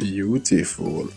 Beautiful.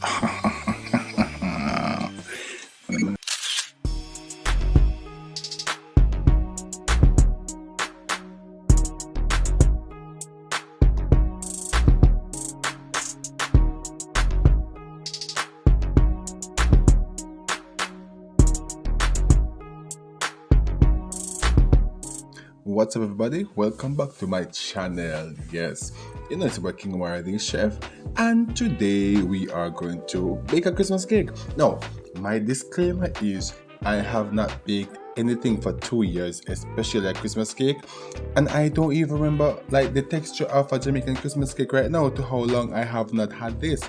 What's up, everybody? Welcome back to my channel. Yes, it's about Omario Thee Chef, and today we are going to bake a Christmas cake. Now, my disclaimer is I have not baked anything for 2 years, especially a Christmas cake, and I don't even remember like the texture of a Jamaican Christmas cake right now to how long I have not had this.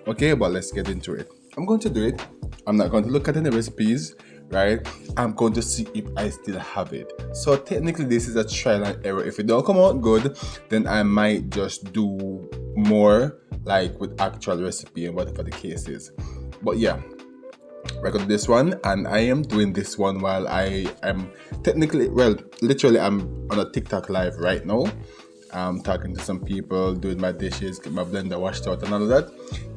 Okay, but let's get into it. I'm going to do it. I'm not going to look at any recipes, right? I'm going to see if I still have it. So technically this is a trial and error. If it don't come out good, then I might just do more like with actual recipe and whatever the case is. But yeah, I got this one, and I am doing this one while I am literally I'm on a TikTok live right now. I'm talking to some people, doing my dishes, get my blender washed out and all of that,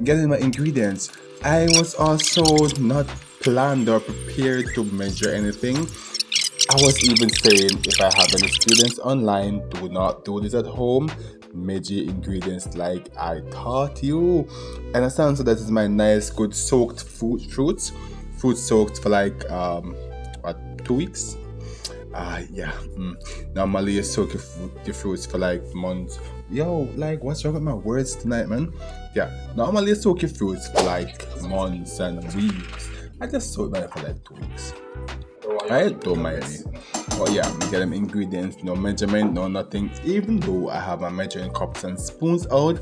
getting my ingredients. I was also not planned or prepared to measure anything. I was even saying, if I have any students online, do not do this at home. Measure ingredients like I taught you. Understand? So that is my nice, good soaked fruits soaked for like 2 weeks. Normally you soak your fruits for like months. Yo, like what's wrong with my words tonight, man? Yeah, normally you soak your fruits for like months and weeks. I just soak mine for like 2 weeks. I don't mind it. But yeah, I get them ingredients, no measurement, no nothing. Even though I have my measuring cups and spoons out,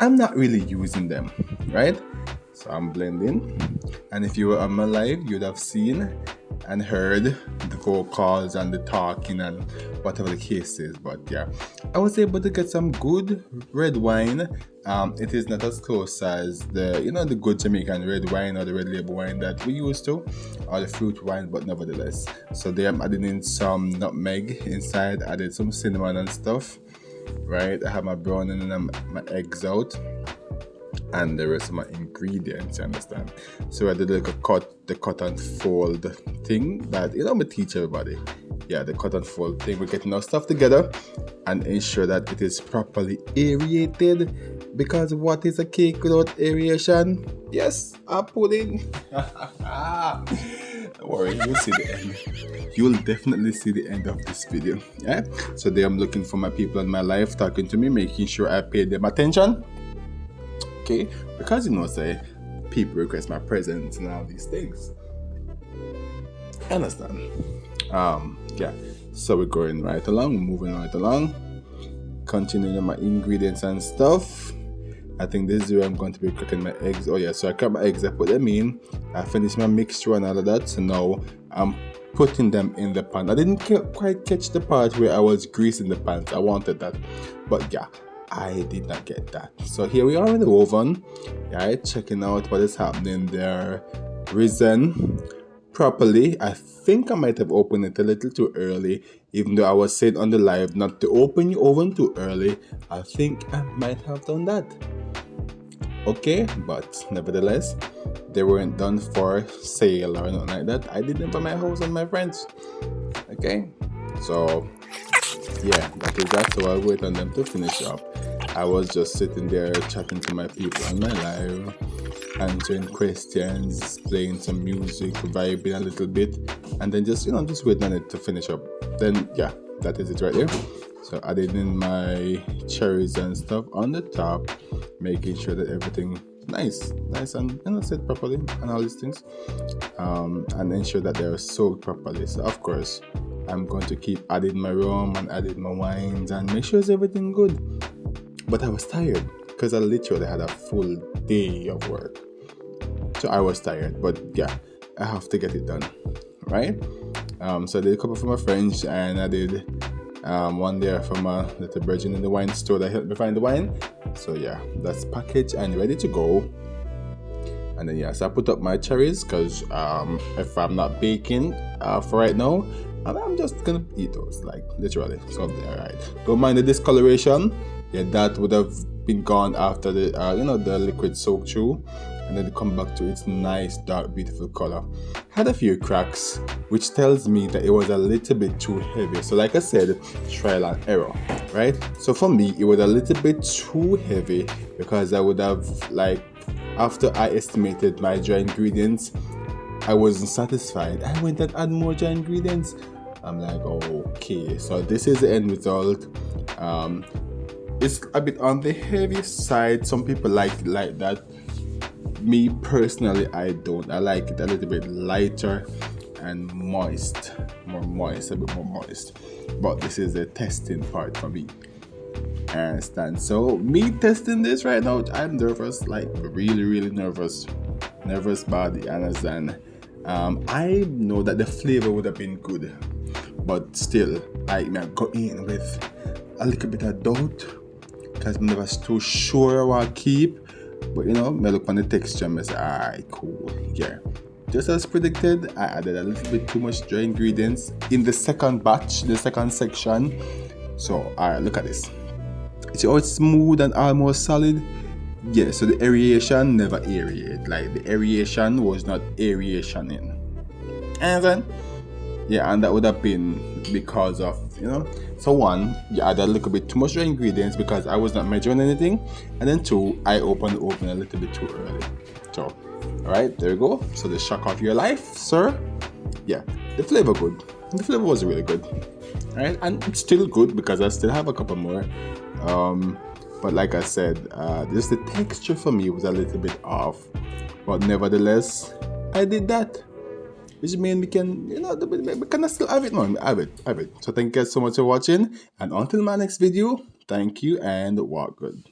I'm not really using them, right? So I'm blending. And if you were on my live, you'd have seen and heard the vocals and the talking and whatever the case is. But yeah, I was able to get some good red wine. It is not as close as the good Jamaican red wine or the red label wine that we used to, or the fruit wine, but nevertheless. So there I'm adding in some nutmeg inside, added some cinnamon and stuff, right? I have my browning and my eggs out, and the rest of my ingredients, you understand? So I did like the cut and fold thing that, I teach everybody. Yeah, the cut and fold thing. We're getting our stuff together and ensure that it is properly aerated, because what is a cake without aeration? Yes, a pudding. Don't worry, you'll see the end. You'll definitely see the end of this video. Yeah. So there I'm looking for my people in my life talking to me, making sure I pay them attention. Okay, because say people request my presence and all these things. I understand. Yeah. So we're going right along, moving right along, continuing my ingredients and stuff. I think this is where I'm going to be cooking my eggs. Oh yeah, so I cut my eggs, I put them in, I finished my mixture and all of that. So now I'm putting them in the pan. I didn't quite catch the part where I was greasing the pans. I wanted that, but yeah, I did not get that. So here we are in the oven, right? Checking out what is happening there. Risen properly. I think I might have opened it a little too early, even though I was saying on the live not to open your oven too early. I think I might have done that. Okay, but nevertheless, they weren't done for sale or nothing like that. I did them for my house and my friends. Okay, so yeah, that is that. So I'll wait on them to finish up. I was just sitting there chatting to my people on my live, answering questions, playing some music, vibing a little bit, and then just waiting on it to finish up. Then yeah, that is it right there. So adding in my cherries and stuff on the top, making sure that everything nice and set properly and all these things, and ensure that they are soaked properly. So of course I'm going to keep adding my rum and adding my wines and make sure it's everything good. But I was tired because I literally had a full day of work. So I was tired, but yeah, I have to get it done, right? So I did a couple for my friends, and I did one there for my little virgin in the wine store that helped me find the wine. So yeah, that's packaged and ready to go. And then yeah, so I put up my cherries because if I'm not baking for right now, and I'm just gonna eat those, like literally. So alright, don't mind the discoloration. Yeah, that would have been gone after the the liquid soaked through, and then it come back to its nice dark beautiful color. Had a few cracks, which tells me that it was a little bit too heavy. So like I said, trial and error, right? So for me, it was a little bit too heavy because I would have, like, after I estimated my dry ingredients, I wasn't satisfied. I went and add more dry ingredients. I'm like, okay, so this is the end result. It's a bit on the heavy side. Some people like that. Me personally, I don't. I like it a little bit lighter and moist, more moist, a bit more moist. But this is the testing part for me. I understand. So me testing this right now, I'm nervous, like really, really nervous bad. You understand? I know that the flavor would have been good, but still, I go in with a little bit of doubt because I'm never too sure what I keep. But I look on the texture and I say, alright, cool, yeah. Just as predicted, I added a little bit too much dry ingredients in the second batch, the second section. So, alright, look at this. You see how it's smooth and almost solid? Yeah, so the aeration never aerated. Like, the aeration was not aerationing. And then, yeah, and that would have been because of, so one, you add a little bit too much dry ingredients because I was not measuring anything, and then two, I opened a little bit too early. So, alright, there you go. So the shock of your life, sir. Yeah, the flavor good. The flavor was really good. Alright, and it's still good because I still have a couple more. But like I said, just the texture for me was a little bit off. But nevertheless, I did that. Which means we can, we can still have it now. Have it. So thank you guys so much for watching. And until my next video, thank you and walk good.